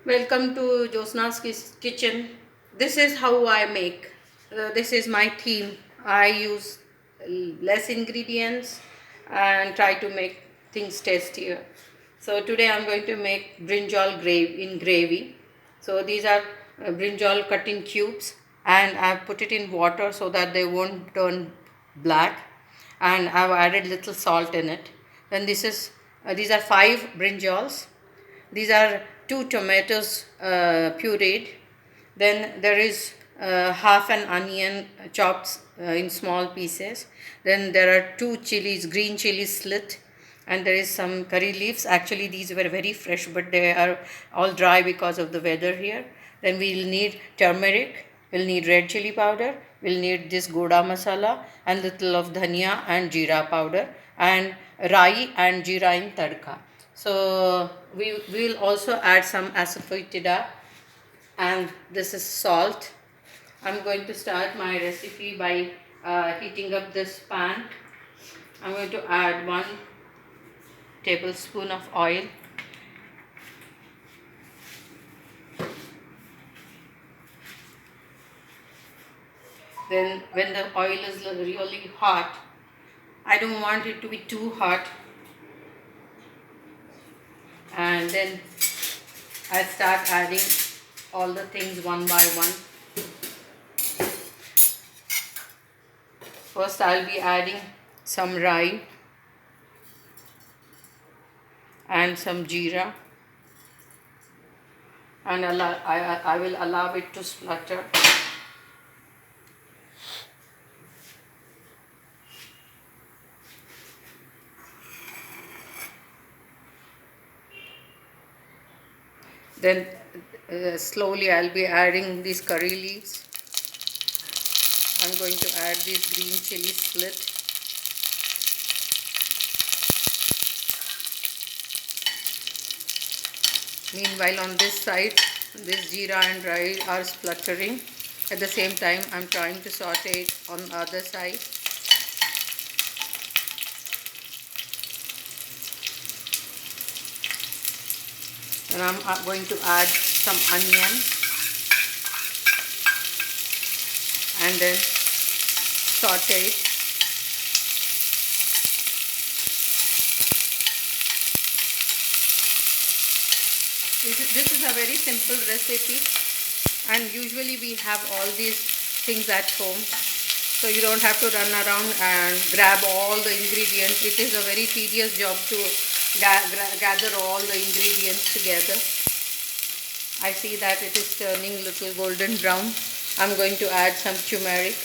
Welcome to Josna's kitchen. This is how I make. This is my theme. I use less ingredients and try to make things tastier. So today I'm going to make brinjal gravy. So these are brinjal cut in cubes, and I've put it in water so that they won't turn black, and I've added little salt in it. Then these are five brinjals. These are two tomatoes pureed. Then there is half an onion chopped in small pieces. Then there are two chilies, green chilies slit, and there is some curry leaves. Actually, these were very fresh, but they are all dry because of the weather here. Then we'll need turmeric. We'll need red chili powder. We'll need this goda masala and little of dhania and jeera powder and rai and jeera in tadka. So we will also add some asafoetida, and this is salt. I'm going to start my recipe by heating up this pan. I'm going to add 1 tablespoon of oil. Then when the oil is really hot, I don't want it to be too hot, and then I start adding all the things one by one. First I'll be adding some rai and some jeera, and I will allow it to splutter. Then slowly I'll be adding these curry leaves. I'm going to add these green chili split. Meanwhile, on this side, this jeera and rai are spluttering. At the same time, I'm trying to saute it on the other side. And I'm going to add some onion and then saute it. This is a very simple recipe, and usually we have all these things at home, so you don't have to run around and grab all the ingredients. It is a very tedious job to gather all the ingredients together. I see that it is turning little golden brown. I'm going to add some turmeric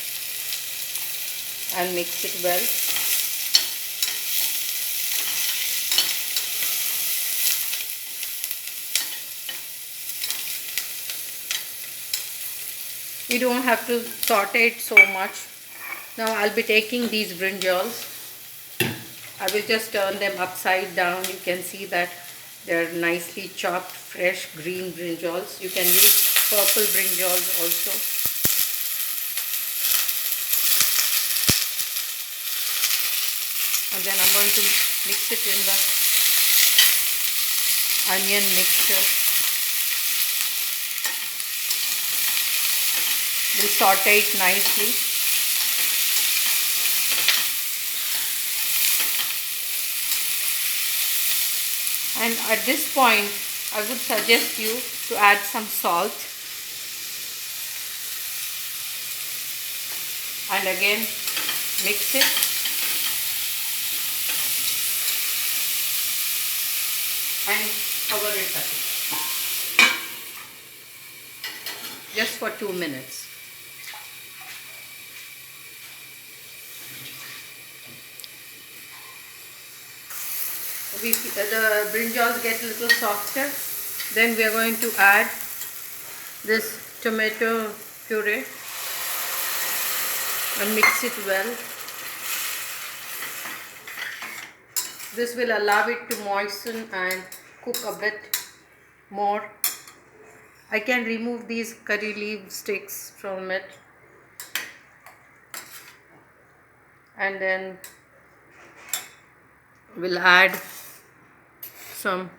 and mix it well. You don't have to saute it so much. Now I'll be taking these brinjals. I will just turn them upside down. You can see that they're nicely chopped, fresh green brinjals. You can use purple brinjals also. And then I'm going to mix it in the onion mixture. We'll saute it nicely. And at this point, I would suggest you to add some salt. And again, mix it. And cover it up. Just for 2 minutes. The brinjals get a little softer, then we are going to add this tomato puree and mix it well. This will allow it to moisten and cook a bit more. I can remove these curry leaf sticks from it, and then we'll add some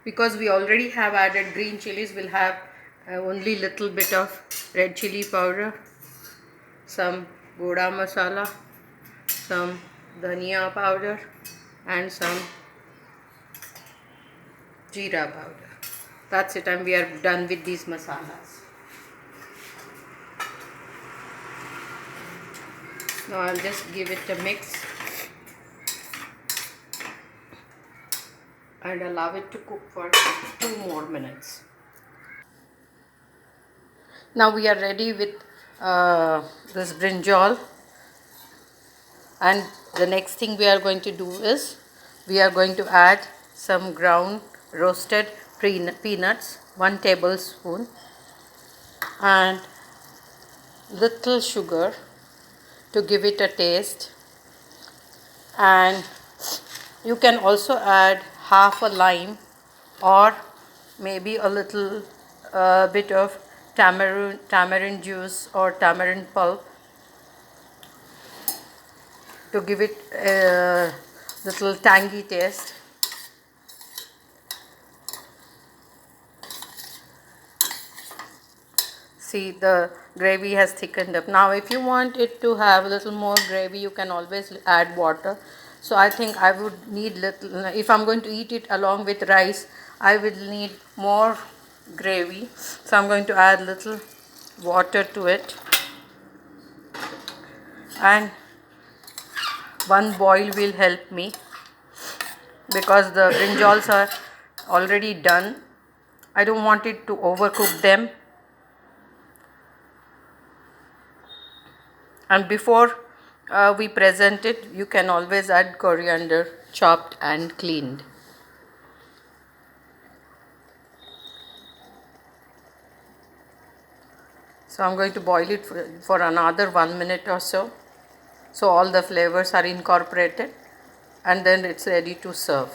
because we already have added green chilies, we'll have only little bit of red chili powder, some goda masala, some dhania powder, and some jeera powder. That's it, and we are done with these masalas. Now I'll just give it a mix and allow it to cook for 2 more minutes. Now we are ready with this brinjal, and the next thing we are going to do is we are going to add some ground roasted peanuts, 1 tablespoon, and little sugar to give it a taste, and you can also add half a lime or maybe a little bit of tamarind juice or tamarind pulp to give it a little tangy taste. See, the gravy has thickened up. Now if you want it to have a little more gravy, you can always add water. So I think I would need little, if I'm going to eat it along with rice, I will need more gravy. So I'm going to add little water to it, and 1 boil will help me because the brinjals are already done. I don't want it to overcook them. And before we present it, you can always add coriander, chopped and cleaned. So I'm going to boil it for another 1 minute or so all the flavors are incorporated, and then it's ready to serve.